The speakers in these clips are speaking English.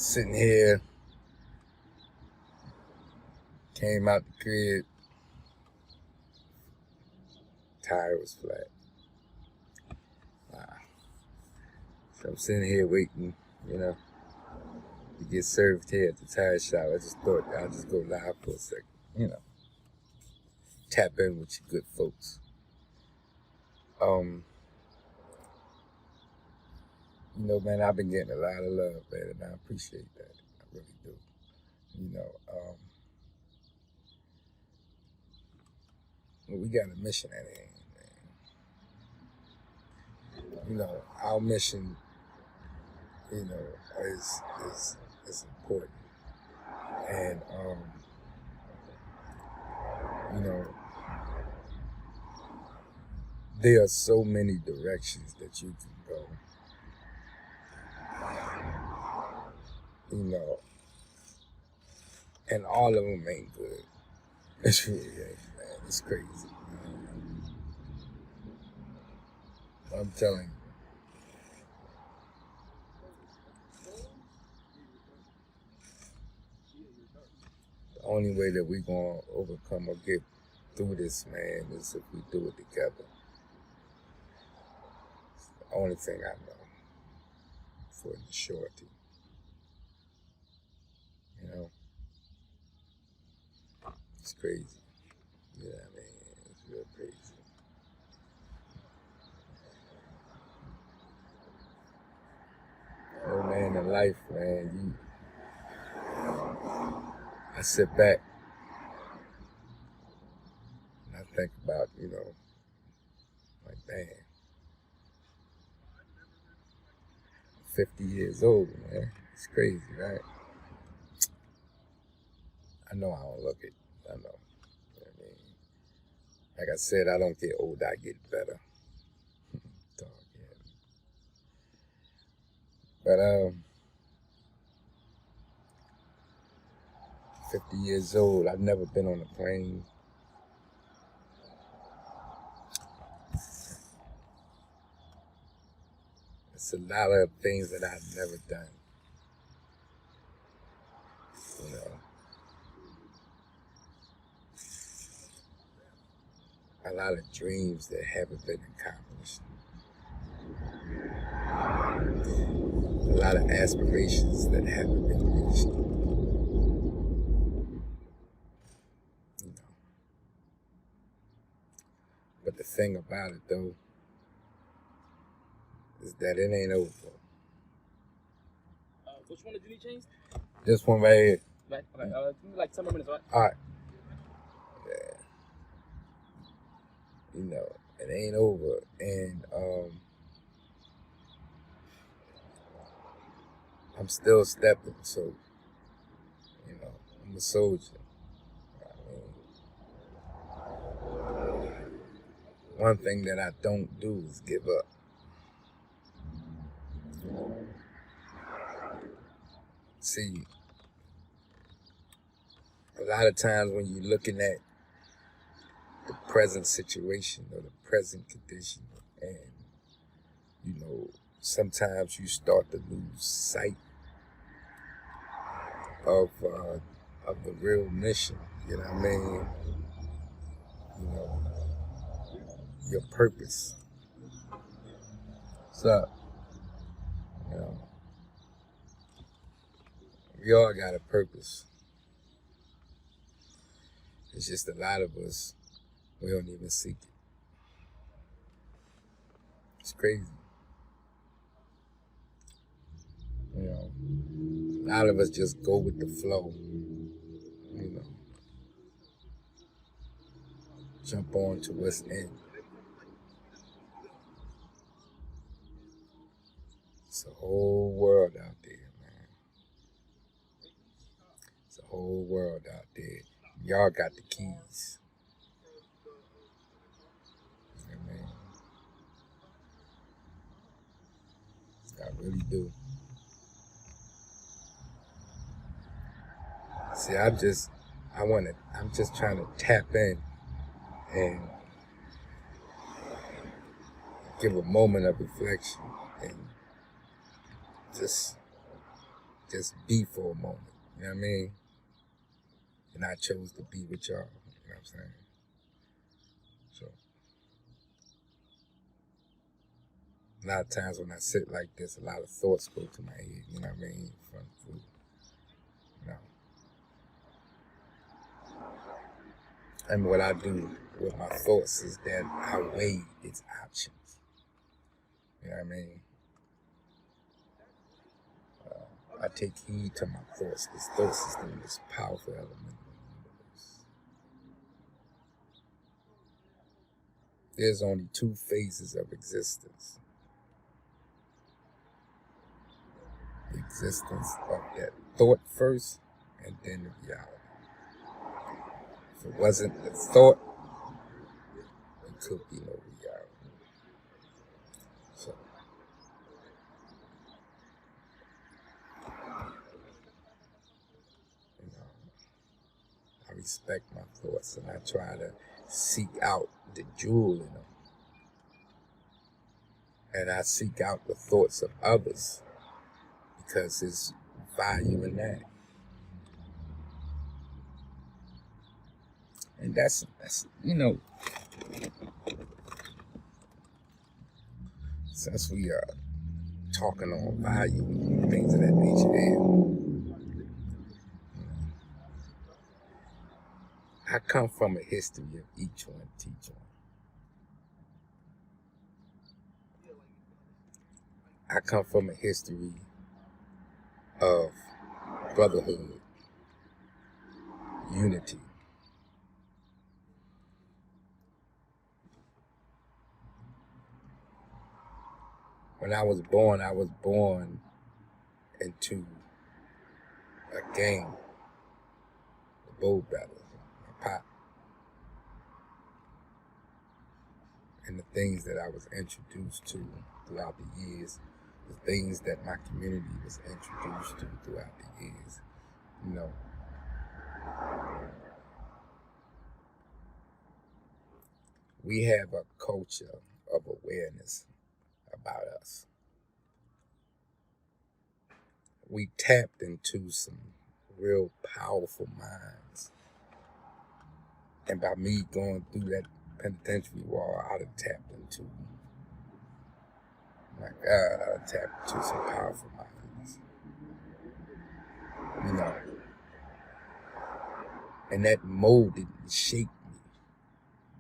Sitting here, came out the crib, tire was flat. So I'm sitting here waiting, to get served here at the tire shop. I just thought I'll just go live for a second, tap in with you good folks. Man, I've been getting a lot of love, man, and I appreciate that. I really do. We got a mission at hand, man. Our mission, is important. And, there are so many directions that you can go. And all of them ain't good. It's really ain't, man. It's crazy. I'm telling you. The only way that we're going to overcome or get through this, man, is if we do it together. It's the only thing I know for the surety. It's crazy. Yeah, man, it's real crazy. Oh, man, in life, man, I sit back and I think about, like, man, 50 years old, man. It's crazy, right? I know I don't look it. I know. Like I said, I don't get older, I get better. But 50 years old, I've never been on a plane. It's a lot of things that I've never done. A lot of dreams that haven't been accomplished. A lot of aspirations that haven't been reached. But the thing about it, though, is that it ain't over. Which one did you need changed? This one right here. Right. Okay. Give me like 10 more minutes, right? All right. Yeah. It ain't over. And I'm still stepping, so, I'm a soldier. One thing that I don't do is give up. See, a lot of times when you're looking at the present situation or the present condition, and, sometimes you start to lose sight of the real mission, you know what I mean? Your purpose. What's up? We all got a purpose. It's just a lot of us, we don't even seek it. It's crazy. A lot of us just go with the flow. Jump on to what's in. It's a whole world out there, man. It's a whole world out there. Y'all got the keys. I really do. See, I'm just trying to tap in and give a moment of reflection and just just be for a moment. You know what I mean? And I chose to be with y'all. You know what I'm saying? So a lot of times when I sit like this, a lot of thoughts go to my head. You know what I mean? From food. You know. And what I do with my thoughts is that I weigh its options. You know what I mean? I take heed to my thoughts, because thoughts is the most powerful element in the universe. There's only two phases of existence. The existence of that thought first, and then the reality. If it wasn't the thought, it could be no reality. So, you know, I respect my thoughts, and I try to seek out the jewel in them. And I seek out the thoughts of others, because there's value in that. And that's you know, since we are talking on value and things of that nature there, I come from a history of each one teach one. I come from a history of brotherhood, unity. When I was born into a gang, the Bow Brothers, my pop, and the things that I was introduced to throughout the years, the things that my community was introduced to throughout the years. You know, we have a culture of awareness about us. We tapped into some real powerful minds. And by me going through that penitentiary wall, I'd have tapped into, my God, I'd have tapped into some powerful minds. You know, and that molded and shaped me,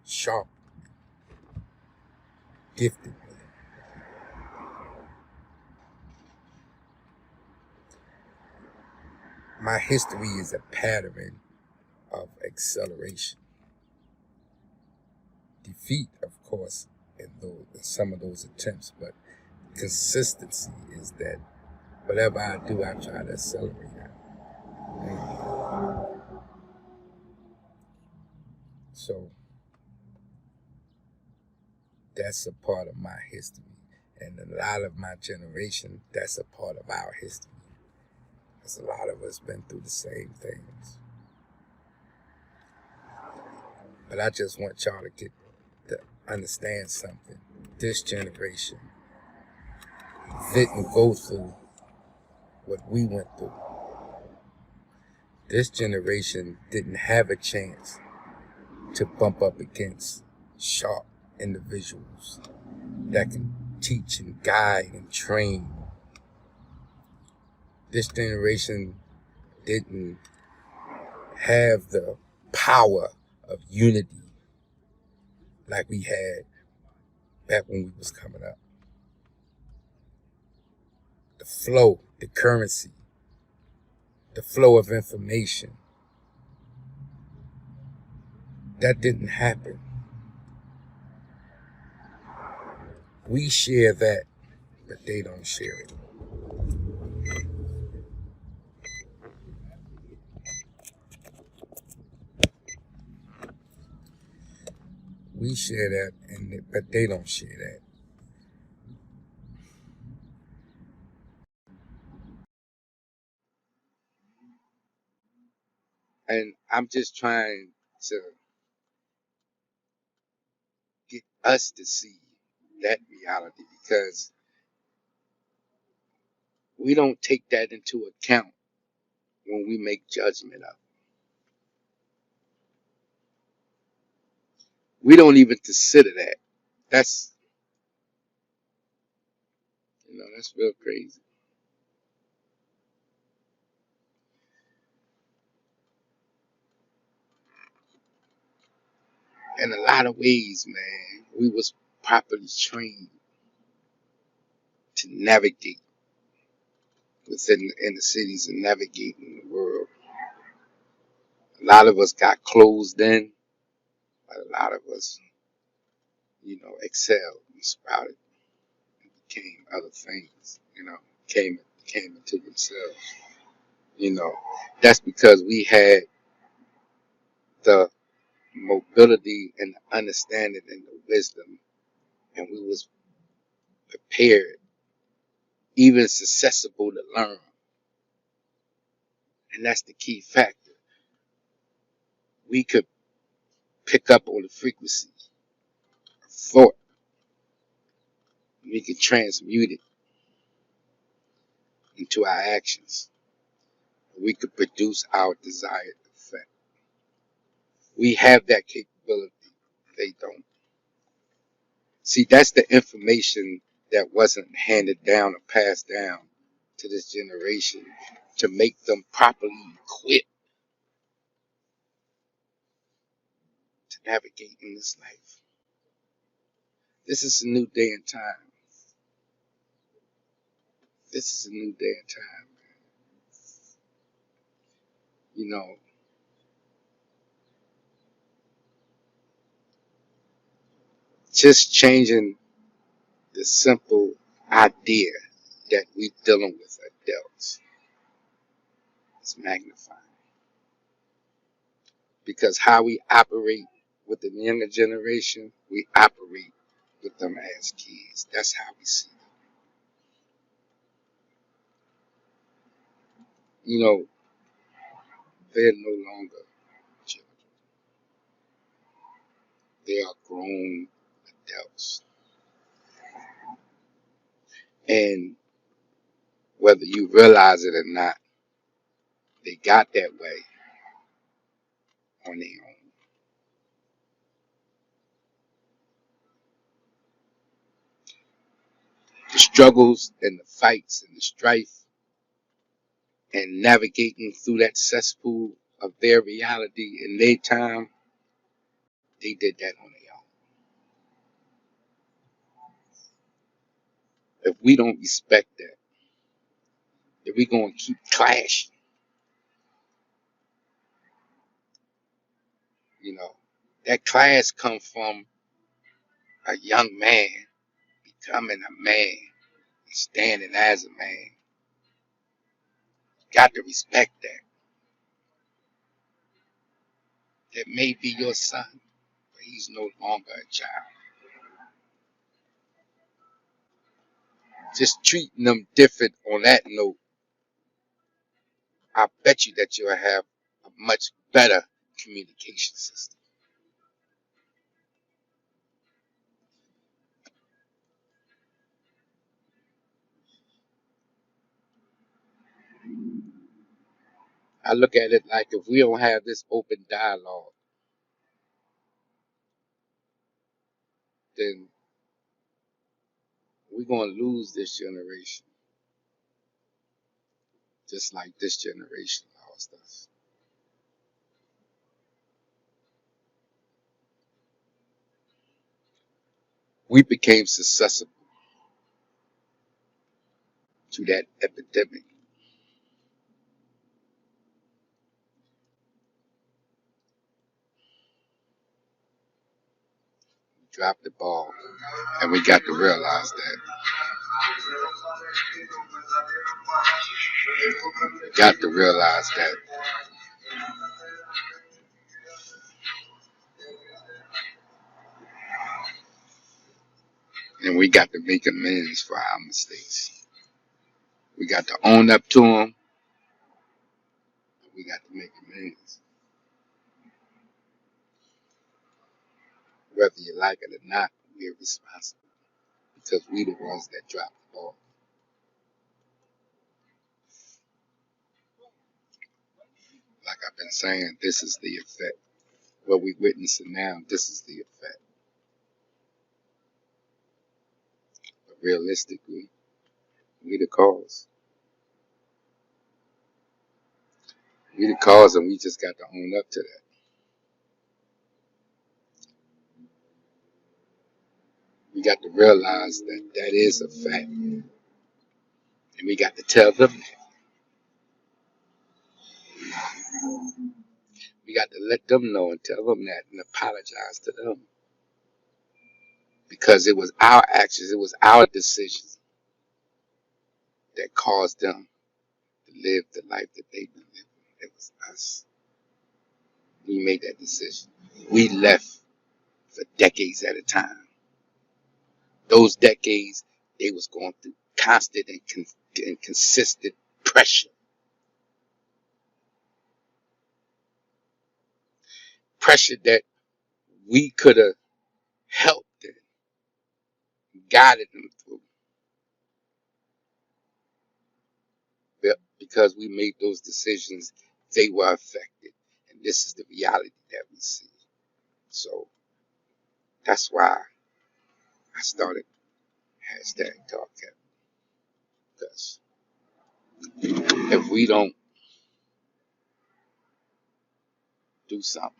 sharpened me, gifted me. My history is a pattern of acceleration. Defeat, of course, in some of those attempts, but consistency is that whatever I do, I try to accelerate it. So that's a part of my history. And a lot of my generation, that's a part of our history. Because a lot of us been through the same things. But I just want y'all to get to understand something. This generation didn't go through what we went through. This generation didn't have a chance to bump up against sharp individuals that can teach and guide and train. This generation didn't have the power of unity like we had back when we was coming up. The flow, the currency, the flow of information, that didn't happen. We share that, but they don't share it. We share that, but they don't share that. And I'm just trying to get us to see that reality, because We don't take that into account when we make judgment of it. We don't even consider that. That's, that's real crazy. In a lot of ways, man, we was properly trained to navigate within the inner cities and navigate in the world. A lot of us got closed in, but a lot of us, excelled and sprouted and became other things, came into themselves. That's because we had the mobility and the understanding and the wisdom, and we was prepared, even susceptible to learn. And that's the key factor. We could pick up on the frequency of thought. We could transmute it into our actions. We could produce our desired effect. We have that capability. They don't. See, that's the information that wasn't handed down or passed down to this generation to make them properly equipped to navigate in this life. This is a new day and time. This is a new day and time. Just changing the simple idea that we're dealing with adults is magnifying. Because how we operate with the younger generation, we operate with them as kids. That's how we see them. They're no longer children. They are grown adults. And whether you realize it or not, they got that way on their own. The struggles and the fights and the strife and navigating through that cesspool of their reality in their time, they did that on their own. If we don't respect that, if we're going to keep clashing, that clash comes from a young man becoming a man, standing as a man. Got to respect that. That may be your son, but he's no longer a child. Just treating them different on that note, I bet you that you'll have a much better communication system. I look at it like if we don't have this open dialogue, then we're going to lose this generation, just like this generation lost us. We became susceptible to that epidemic. We dropped the ball, and we got to realize that. We got to realize that. And we got to make amends for our mistakes. We got to own up to them. We got to make amends. Whether you like it or not, we're responsible because we the ones that dropped the ball. I've been saying, this is the effect. What we witnessing now, this is the effect. But realistically, we the cause. We the cause, and we just got to own up to that. We got to realize that that is a fact. And we got to tell them that. We got to let them know and tell them that and apologize to them. Because it was our actions, it was our decisions that caused them to live the life that they've been living. It was us. We made that decision. We left for decades at a time. Those decades, they was going through constant and consistent pressure. Pressure that we could have helped and guided them through. But because we made those decisions, they were affected. And this is the reality that we see. So that's why I started #talkheavy. Because if we don't do something,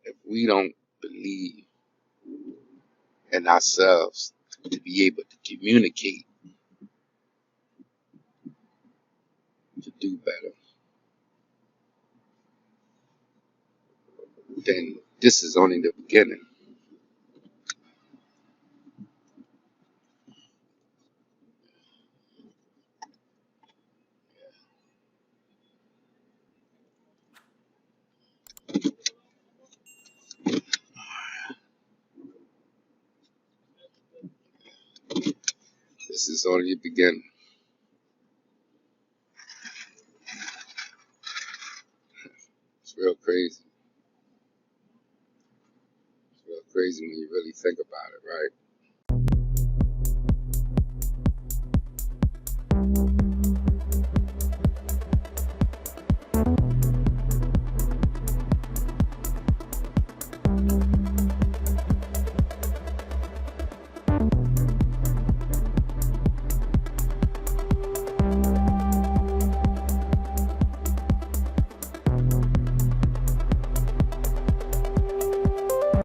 if we don't believe in ourselves to be able to communicate, to do better, then this is only the beginning. This is only the beginning. It's real crazy. It's real crazy when you really think about it, right?